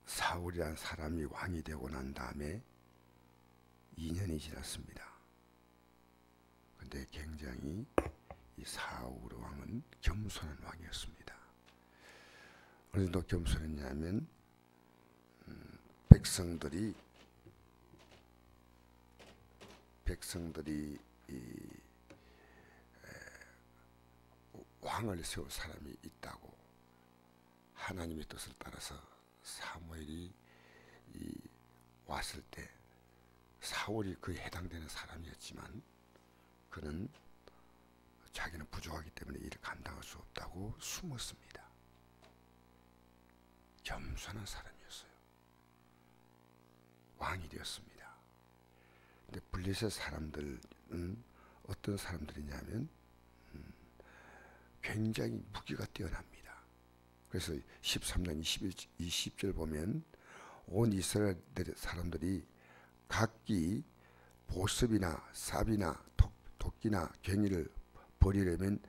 사울이란 사람이 왕이 되고 난 다음에 2년이 지났습니다. 근데 굉장히 이 사울 왕은 겸손한 왕이었습니다. 어느 정도 겸손했냐면 백성들이 왕을 세울 사람이 있다고 하나님의 뜻을 따라서 사무엘이 왔을 때 사울이 그에 해당되는 사람이었지만 그는 자기는 부족하기 때문에 이를 감당할 수 없다고 숨었습니다. 겸손한 사람이었어요. 왕이 되었습니다. 근데 블레셋 사람들은 어떤 사람들이냐면 굉장히 무기가 뛰어납니다. 그래서 13장 20절 보면 온 이스라엘 사람들이 각기 보습이나 삽이나 도끼나 괭이를 버리려면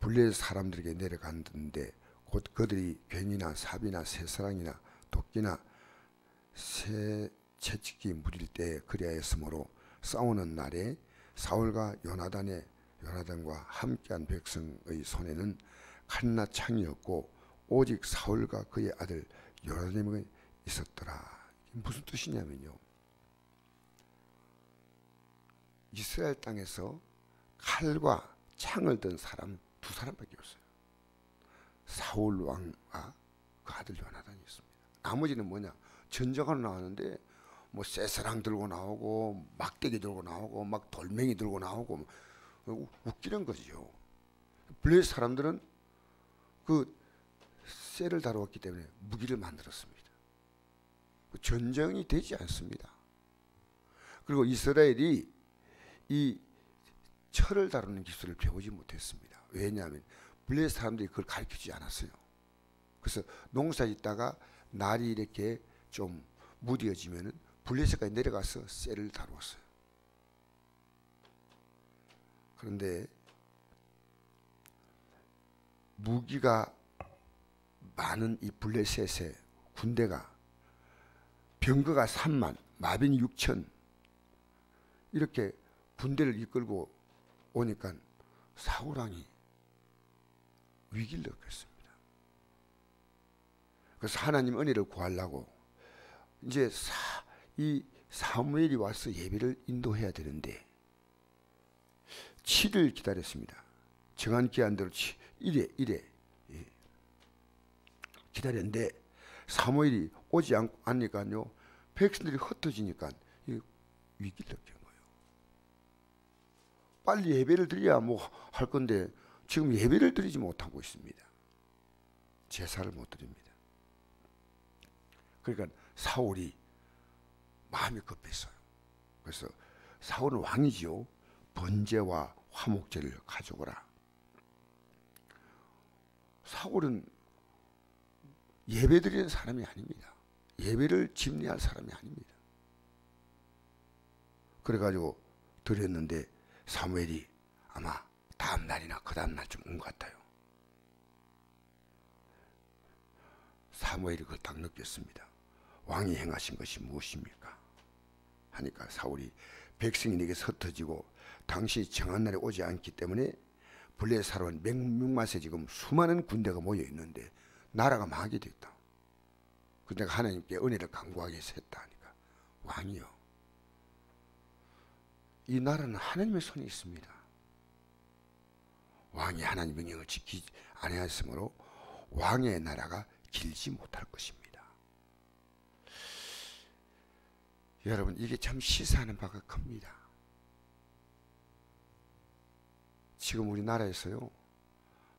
블레셋 사람들에게 내려갔는데 곧 그들이 괭이나 삽이나 쇠사랑이나 도끼나 새 채찍기 무릴 때 그리하였으므로 싸우는 날에 사울과 요나단과 함께한 백성의 손에는 칼이나 창이었고 오직 사울과 그의 아들 요나단에게 있었더라. 무슨 뜻이냐면요, 이스라엘 땅에서 칼과 창을 든 사람 두 사람밖에 없어요. 사울 왕과 그 아들 요나단이었습니다. 나머지는 뭐냐, 전쟁하러 나왔는데 뭐 쇠사랑 들고 나오고 막대기 들고 나오고 막 돌멩이 들고 나오고 웃기는 거죠. 블레셋 사람들은 그 쇠를 다루었기 때문에 무기를 만들었습니다. 전쟁이 되지 않습니다. 그리고 이스라엘이 이 철을 다루는 기술을 배우지 못했습니다. 왜냐하면 블레셋 사람들이 그걸 가르치지 않았어요. 그래서 농사 짓다가 날이 이렇게 좀 무뎌지면은 블레셋까지 내려가서 쇠를 다루었어요. 그런데 무기가 많은 이 블레셋의 군대가 병거가 3만, 마병이 6천 이렇게 군대를 이끌고 오니까 사울 왕이 위기를 느꼈습니다. 그래서 하나님 은혜를 구하려고 이제 이 사무엘이 와서 예배를 인도해야 되는데 7일 기다렸습니다. 정한 기한대로 1회 기다렸는데 사무엘이 오지 않으니까요, 백성들이 흩어지니까 위기를 느낀 거예요. 빨리 예배를 드려야 뭐 할 건데 지금 예배를 드리지 못하고 있습니다. 제사를 못 드립니다. 그러니까 사울이 마음이 급했어요. 그래서 사울은 왕이지요. 번제와 화목제를 가져오라. 사울은 예배 드리는 사람이 아닙니다. 예배를 집례할 사람이 아닙니다. 그래가지고 드렸는데 사무엘이 아마 다음 날이나 그 다음 날쯤 온 것 같아요. 사무엘이 그걸 딱 느꼈습니다. 왕이 행하신 것이 무엇입니까? 하니까 사울이 백성이 내게 흩어지고 당시 정한 날에 오지 않기 때문에 블레셋 사람은 맹명맛에 지금 수많은 군대가 모여 있는데 나라가 망하게 됐다. 근데 하나님께 은혜를 간구하기 위해서 했다 하니까 왕이요, 이 나라는 하나님의 손에 있습니다. 왕이 하나님 명령을 지키지 아니하였으므로 왕의 나라가 길지 못할 것입니다. 여러분, 이게 참 시사하는 바가 큽니다. 지금 우리나라에서요,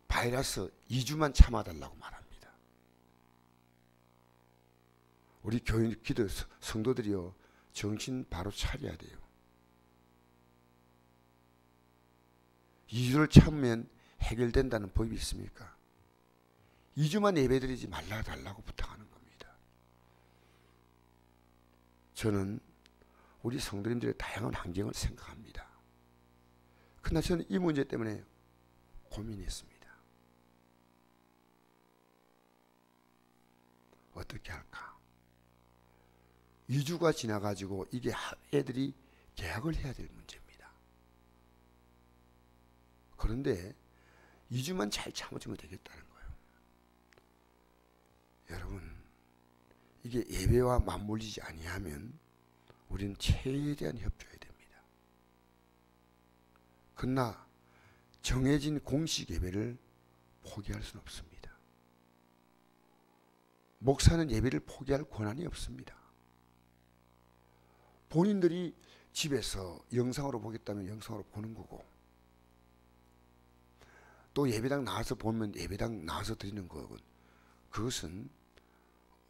바이러스 2주만 참아달라고 말합니다. 우리 교인 기도 성도들이요, 정신 바로 차려야 돼요. 2주를 참으면 해결된다는 법이 있습니까? 2주만 예배드리지 말라 달라고 부탁하는 겁니다. 저는 우리 성도님들의 다양한 환경을 생각합니다. 그러나 저는 이 문제 때문에 고민했습니다. 어떻게 할까? 2주가 지나가지고 이게 애들이 계약을 해야 될 문제입니다. 그런데 2주만 잘 참아주면 되겠다는 거예요. 여러분, 이게 예배와 맞물리지 아니하면 우리는 최대한 협조해야 됩니다. 그러나 정해진 공식 예배를 포기할 수는 없습니다. 목사는 예배를 포기할 권한이 없습니다. 본인들이 집에서 영상으로 보겠다면 영상으로 보는 거고, 또 예배당 나와서 보면 예배당 나와서 드리는 거고, 그것은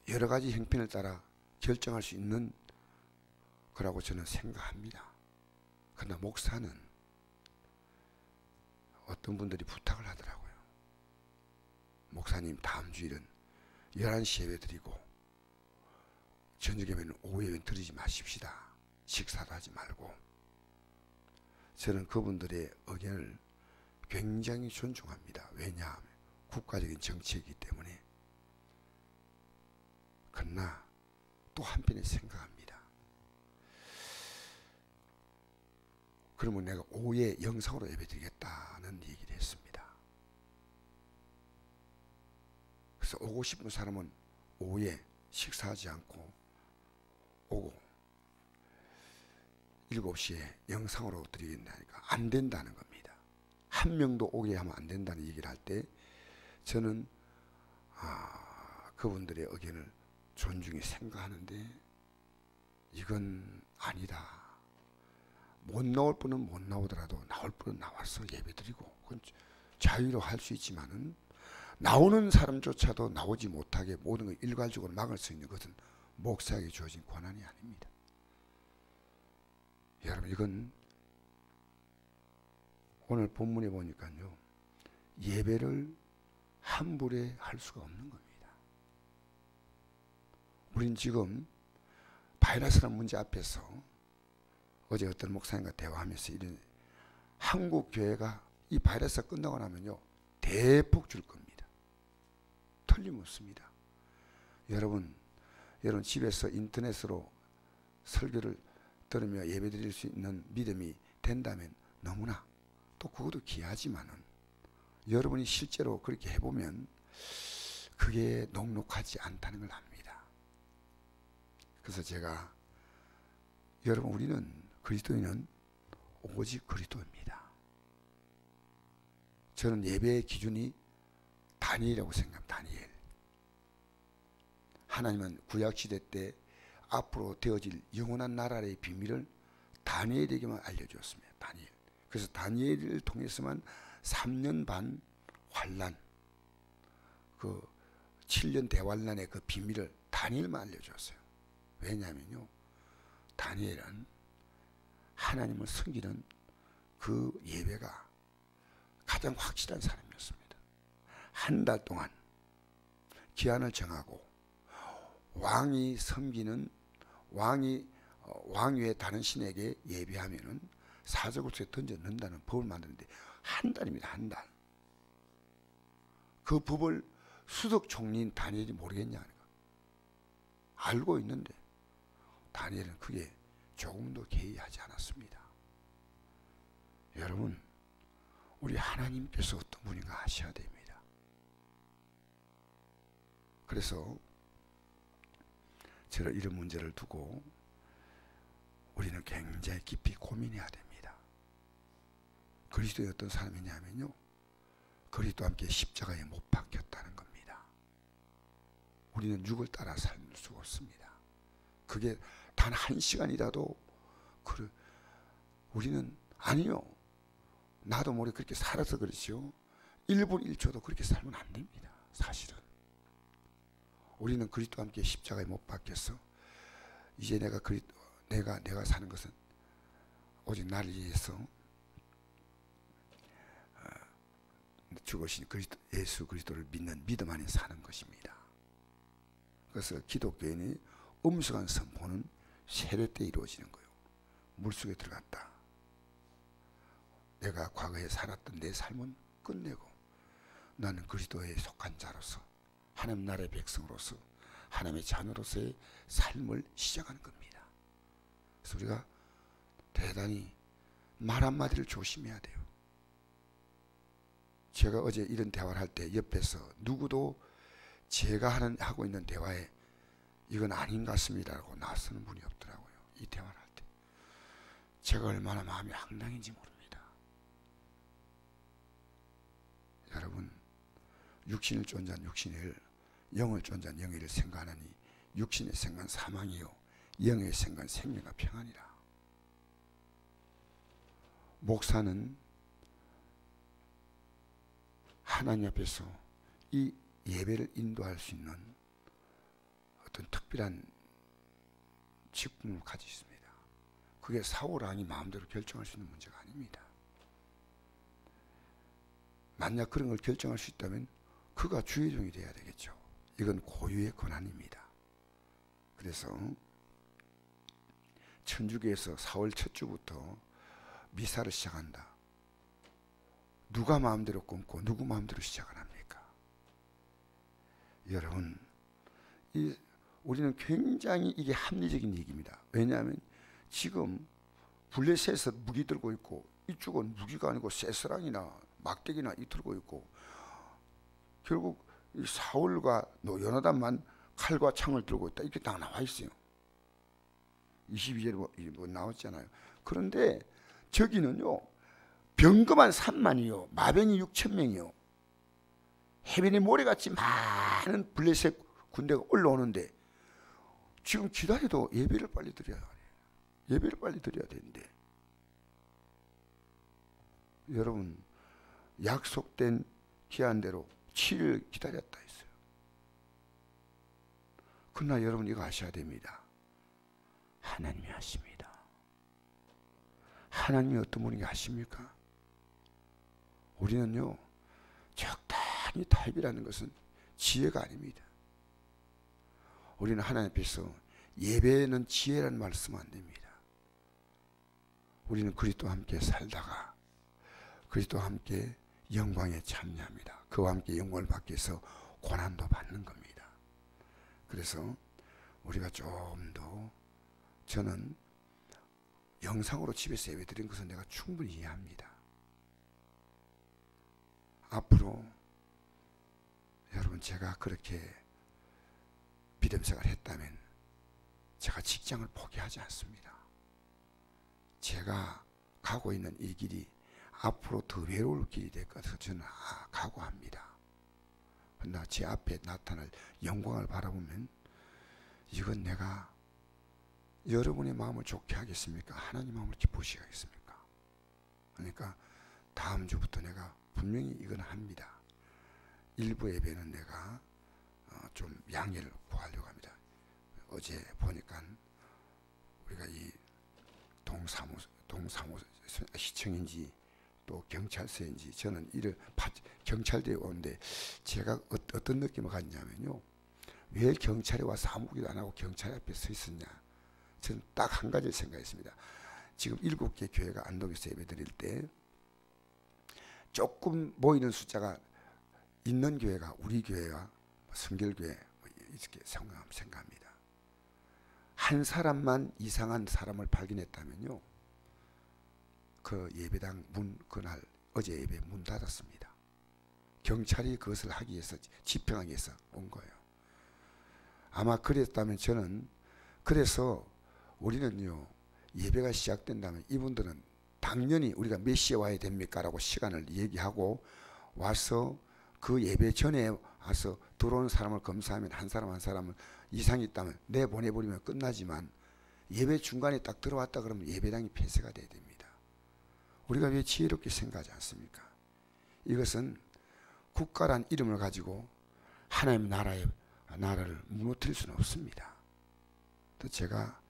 여러 가지 형편을 따라 결정할 수 있는 거라고 저는 생각합니다. 그러나 목사는 어떤 분들이 부탁을 하더라고요. 목사님, 다음 주일은 11시 예배 드리고 저녁 예배는 오후 예배 드리지 마십시다. 식사도 하지 말고. 저는 그분들의 의견을 굉장히 존중합니다. 왜냐하면 국가적인 정책이기 때문에. 그러나 또 한편에 생각합니다. 그러면 내가 오후에 영상으로 예배드리겠다는 얘기를 했습니다. 그래서 오고 싶은 사람은 오후에 식사하지 않고 오고 7시에 영상으로 드리겠다니까 안 된다는 겁니다. 한 명도 오게 하면 안 된다는 얘기를 할 때 저는 그분들의 의견을 존중히 생각하는데 이건 아니다. 못 나올 분은 못 나오더라도 나올 분은 나와서 예배드리고, 그건 자유로 할 수 있지만은 나오는 사람조차도 나오지 못하게 모든 걸 일괄적으로 막을 수 있는 것은 목사에게 주어진 권한이 아닙니다. 여러분, 이건 오늘 본문에 보니까요, 예배를 함부로 할 수가 없는 겁니다. 우린 지금 바이러스라는 문제 앞에서 어제 어떤 목사님과 대화하면서 이런 한국 교회가 이 바이러스가 끝나고 나면요 대폭 줄 겁니다. 틀림없습니다. 여러분 집에서 인터넷으로 설교를 들으며 예배드릴 수 있는 믿음이 된다면 너무나, 또 그것도 귀하지만은 여러분이 실제로 그렇게 해보면 그게 녹록하지 않다는 걸 압니다. 그래서 제가, 여러분, 우리는 그리스도인은 오직 그리스도입니다. 저는 예배의 기준이 다니엘이라고 생각합니다. 다니엘. 하나님은 구약시대 때 앞으로 되어질 영원한 나라의 비밀을 다니엘에게만 알려주었습니다. 다니엘. 그래서 다니엘을 통해서만 3년 반 환란, 그 7년 대환란의 그 비밀을 다니엘만 알려주었어요. 왜냐하면요, 다니엘은 하나님을 섬기는 그 예배가 가장 확실한 사람이었습니다. 한 달 동안 기한을 정하고 왕이 섬기는 왕위의 다른 신에게 예배하면은 사적을 던져 넣는다는 법을 만드는데 한 달입니다. 한 달. 그 법을 수석 총리인 다니엘이 모르겠냐 하는 거. 알고 있는데 다니엘은 그게 조금도 개의하지 않았습니다. 여러분, 우리 하나님께서 어떤 분인가 아셔야 됩니다. 그래서 저는 이런 문제를 두고 우리는 굉장히 깊이 고민해야 됩니다. 그리스도의 어떤 사람이냐면요, 그리스도와 함께 십자가에 못 박혔다는 겁니다. 우리는 육을 따라 살 수가 없습니다. 그게 단 한 시간이라도 우리는 아니요, 나도 모르게 그렇게 살아서 그렇지요, 1분 1초도 그렇게 살면 안 됩니다. 사실은 우리는 그리스도와 함께 십자가에 못 박혀서 이제 내가 사는 것은 오직 나를 위해서 죽으신 예수 그리스도를 믿는 믿음 안에 사는 것입니다. 그래서 기독교인이 엄숙한 선포는 세례 때 이루어지는 거예요. 물속에 들어갔다. 내가 과거에 살았던 내 삶은 끝내고 나는 그리스도에 속한 자로서 하나님 나라의 백성으로서 하나님의 자녀로서의 삶을 시작하는 겁니다. 그래서 우리가 대단히 말 한마디를 조심해야 돼요. 제가 어제 이런 대화를 할 때 옆에서 누구도 제가 하고 있는 대화에 이건 아닌 것 같습니다라고 나서는 분이 없더라고요. 이 대화를 할 때. 제가 얼마나 마음이 황당인지 모릅니다. 여러분, 육신을 쫓는 육신을, 영을 쫓는 영을 생각하니 육신의 생각은 사망이요 영의 생각은 생명과 평안이라. 목사는 하나님 앞에서 이 예배를 인도할 수 있는 어떤 특별한 직분을 가지고 있습니다. 그게 사울 왕이 마음대로 결정할 수 있는 문제가 아닙니다. 만약 그런 걸 결정할 수 있다면 그가 주의종이 되어야 되겠죠. 이건 고유의 권한입니다. 그래서 천주교에서 4월 첫 주부터 미사를 시작한다. 누가 마음대로 끊고 누구 마음대로 시작을 합니까? 여러분, 우리는 굉장히 이게 합리적인 얘기입니다. 왜냐하면 지금 블레셋에서 무기 들고 있고 이쪽은 무기가 아니고 쇠사랑이나 막대기나 이 들고 있고, 결국 이 사울과 요나단만 칼과 창을 들고 있다, 이렇게 딱 나와 있어요. 22절에 뭐 나왔잖아요. 그런데 저기는요, 병거만 3만이요 마병이 6,000명이요 해변에 모래같이 많은 블레셋 군대가 올라오는데 지금 기다려도 예배를 빨리 드려야 해요. 예배를 빨리 드려야 되는데, 여러분, 약속된 기한대로 7일 기다렸다 했어요. 그러나 여러분, 이거 아셔야 됩니다. 하나님이 하십니다. 하나님이 어떤 분인지 아십니까? 우리는요, 적당히 타협이라는 것은 지혜가 아닙니다. 우리는 하나님 앞에서 예배는 지혜라는 말을 쓰면 안 됩니다. 우리는 그리스도와 함께 살다가 그리스도와 함께 영광에 참여합니다. 그와 함께 영광을 받기 위해서 고난도 받는 겁니다. 그래서 우리가 좀 더, 저는 영상으로 집에서 예배 드린 것은 내가 충분히 이해합니다. 앞으로 여러분, 제가 그렇게 믿음 생활을 했다면 제가 직장을 포기하지 않습니다. 제가 가고 있는 이 길이 앞으로 더 외로울 길이 될 것을 저는 각오합니다. 그러나 제 앞에 나타날 영광을 바라보면 이건 내가 여러분의 마음을 좋게 하겠습니까? 하나님 마음을 기쁘시게 하겠습니까? 그러니까 다음 주부터 내가 분명히 이건 합니다. 일부 예배는 내가 좀 양해를 구하려고 합니다. 어제 보니까 우리가 이 동사무 시청인지 또 경찰서인지, 저는 경찰대에 오는데 제가 어떤 느낌을 갖냐면요, 왜 경찰에 와서 아무기도 안 하고 경찰 앞에 서 있었냐. 저는 딱 한 가지를 생각했습니다. 지금 7개 교회가 안동에서 예배 드릴 때 조금 모이는 숫자가 있는 교회가 우리 교회와 성결교회 이렇게 생각합니다. 한 사람만 이상한 사람을 발견했다면요, 그 예배당 문, 그날 어제 예배 문 닫았습니다. 경찰이 그것을 하기 위해서, 집행하기 위해서 온 거예요. 아마 그랬다면 저는, 그래서 우리는요, 예배가 시작된다면 이분들은 당연히 우리가 몇 시에 와야 됩니까? 라고 시간을 얘기하고 와서 그 예배 전에 와서 들어오는 사람을 검사하면 한 사람 한 사람을 이상이 있다면 내보내버리면 끝나지만, 예배 중간에 딱 들어왔다 그러면 예배당이 폐쇄가 돼야 됩니다. 우리가 왜 지혜롭게 생각하지 않습니까? 이것은 국가란 이름을 가지고 하나님 나라를 무너뜨릴 수는 없습니다. 또 제가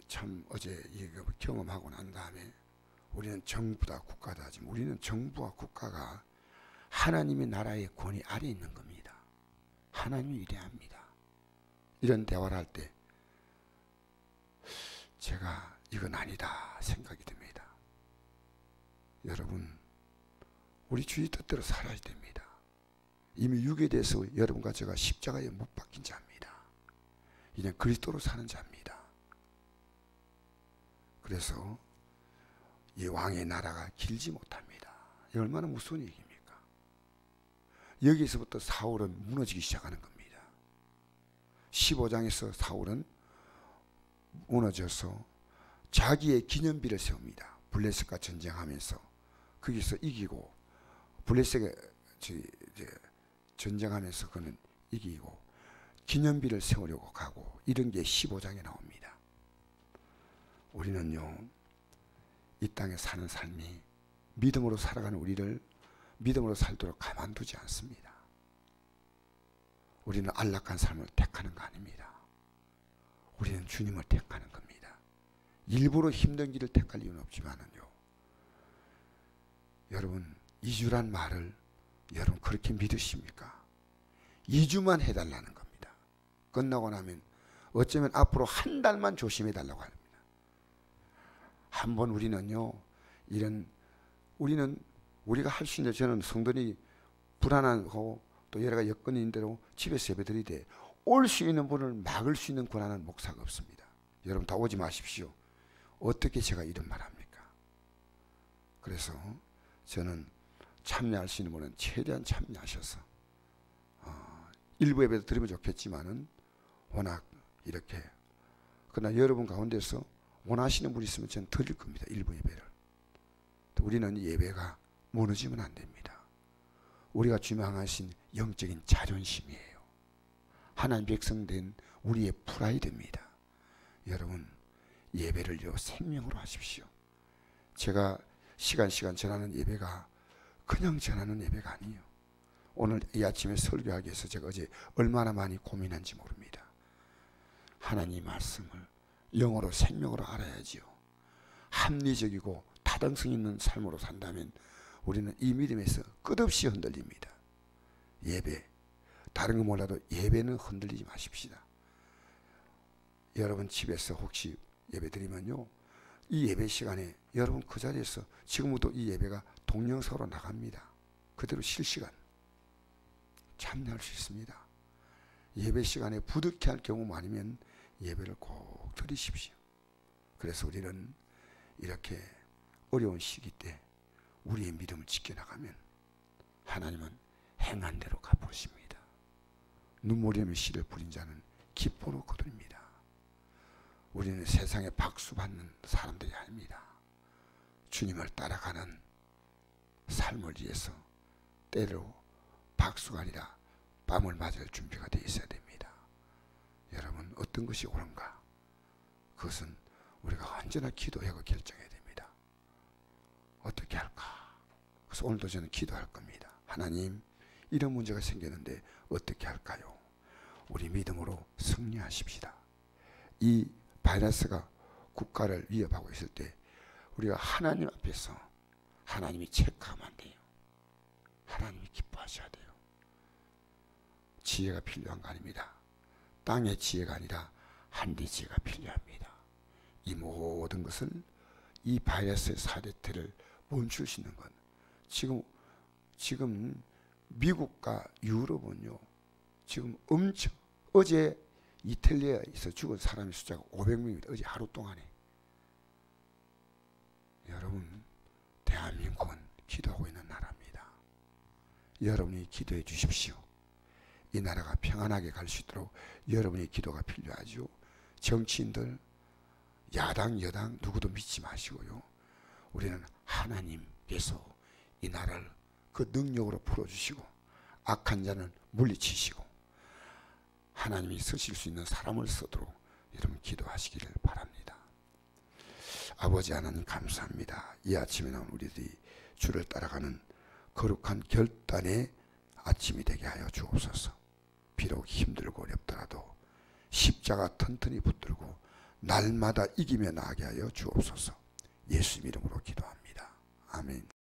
참 어제 이걸 경험하고 난 다음에, 우리는 정부다 국가다 하지만 우리는 정부와 국가가 하나님의 나라의 권위 아래에 있는 겁니다. 하나님이 위대합니다. 이런 대화를 할 때 제가 이건 아니다 생각이 듭니다. 여러분, 우리 주의 뜻대로 살아야 됩니다. 이미 육에 대해서 여러분과 제가 십자가에 못 박힌 자입니다. 이제 그리스도로 사는 자입니다. 그래서 이 왕의 나라가 길지 못합니다. 이 얼마나 무서운 얘기입니까? 여기서부터 사울은 무너지기 시작하는 겁니다. 15장에서 사울은 무너져서 자기의 기념비를 세웁니다. 블레셋과 전쟁하면서 거기서 이기고, 블레셋에 전쟁하면서 그는 이기고 기념비를 세우려고 가고, 이런 게 15장에 나옵니다. 우리는요, 이 땅에 사는 삶이 믿음으로 살아가는 우리를 믿음으로 살도록 가만두지 않습니다. 우리는 안락한 삶을 택하는 거 아닙니다. 우리는 주님을 택하는 겁니다. 일부러 힘든 길을 택할 이유는 없지만은요, 여러분, 이주란 말을 여러분 그렇게 믿으십니까? 2주만 해달라는 겁니다. 끝나고 나면 어쩌면 앞으로 한 달만 조심해 달라고 합니다. 한번 우리는요, 우리가 할 수 있는, 저는 성도들이 불안하고 또 여러 가지 여건이 있는 대로 집에서 예배드리되 올 수 있는 분을 막을 수 있는 권한은 목사가 없습니다. 여러분 다 오지 마십시오. 어떻게 제가 이런 말 합니까? 그래서 저는 참여할 수 있는 분은 최대한 참여하셔서 일부 예배도 드리면 좋겠지만은 워낙 이렇게, 그러나 여러분 가운데서 원하시는 분이 있으면 저는 드릴 겁니다. 일부 예배를. 우리는 이 예배가 무너지면 안 됩니다. 우리가 주장하신 영적인 자존심이에요. 하나님 백성된 우리의 프라이드입니다. 여러분, 예배를요 생명으로 하십시오. 제가 시간 전하는 예배가 그냥 전하는 예배가 아니에요. 오늘 이 아침에 설교하기 위해서 제가 어제 얼마나 많이 고민한지 모릅니다. 하나님 말씀을 영어로 생명으로 알아야지요. 합리적이고 타당성 있는 삶으로 산다면 우리는 이 믿음에서 끝없이 흔들립니다. 예배, 다른 거 몰라도 예배는 흔들리지 마십시다. 여러분 집에서 혹시 예배 드리면요, 이 예배 시간에 여러분 그 자리에서 지금부터 이 예배가 동영상으로 나갑니다. 그대로 실시간 참여할 수 있습니다. 예배 시간에 부득이 할 경우 아니면 예배를 꼭 드리십시오. 그래서 우리는 이렇게 어려운 시기 때 우리의 믿음을 지켜나가면 하나님은 행한 대로 갚으십니다. 눈물이 흘리며 씨를 뿌린 자는 기뻐로 거둡니다. 우리는 세상에 박수 받는 사람들이 아닙니다. 주님을 따라가는 삶을 위해서 때로 박수가 아니라 뺨을 맞을 준비가 되어 있어야 됩니다. 여러분, 어떤 것이 옳은가? 그것은 우리가 언제나 기도하고 결정해야 됩니다. 어떻게 할까? 그래서 오늘도 저는 기도할 겁니다. 하나님, 이런 문제가 생겼는데 어떻게 할까요? 우리 믿음으로 승리하십시다. 이 바이러스가 국가를 위협하고 있을 때 우리가 하나님 앞에서 하나님이 체크하면 안 돼요. 하나님이 기뻐하셔야 돼요. 지혜가 필요한 거 아닙니다. 땅의 지혜가 아니라 하늘의 지혜가 필요합니다. 이 모든 것을, 이 바이러스의 사대태를 멈출 수 있는 건 지금 미국과 유럽은요, 지금 엄청, 어제 이탈리아에서 죽은 사람의 숫자가 500명입니다. 어제 하루 동안에. 여러분, 대한민국은 기도하고 있는 나라입니다. 여러분이 기도해 주십시오. 이 나라가 평안하게 갈 수 있도록 여러분의 기도가 필요하죠. 정치인들, 야당, 여당 누구도 믿지 마시고요. 우리는 하나님께서 이 나라를 그 능력으로 풀어주시고 악한 자는 물리치시고 하나님이 쓰실 수 있는 사람을 쓰도록 여러분 기도하시기를 바랍니다. 아버지 하나님 감사합니다. 이 아침에 나온 우리들이 주를 따라가는 거룩한 결단의 아침이 되게 하여 주옵소서. 비록 힘들고 어렵더라도 십자가 튼튼히 붙들고 날마다 이기며 나가게 하여 주옵소서. 예수 이름으로 기도합니다. 아멘.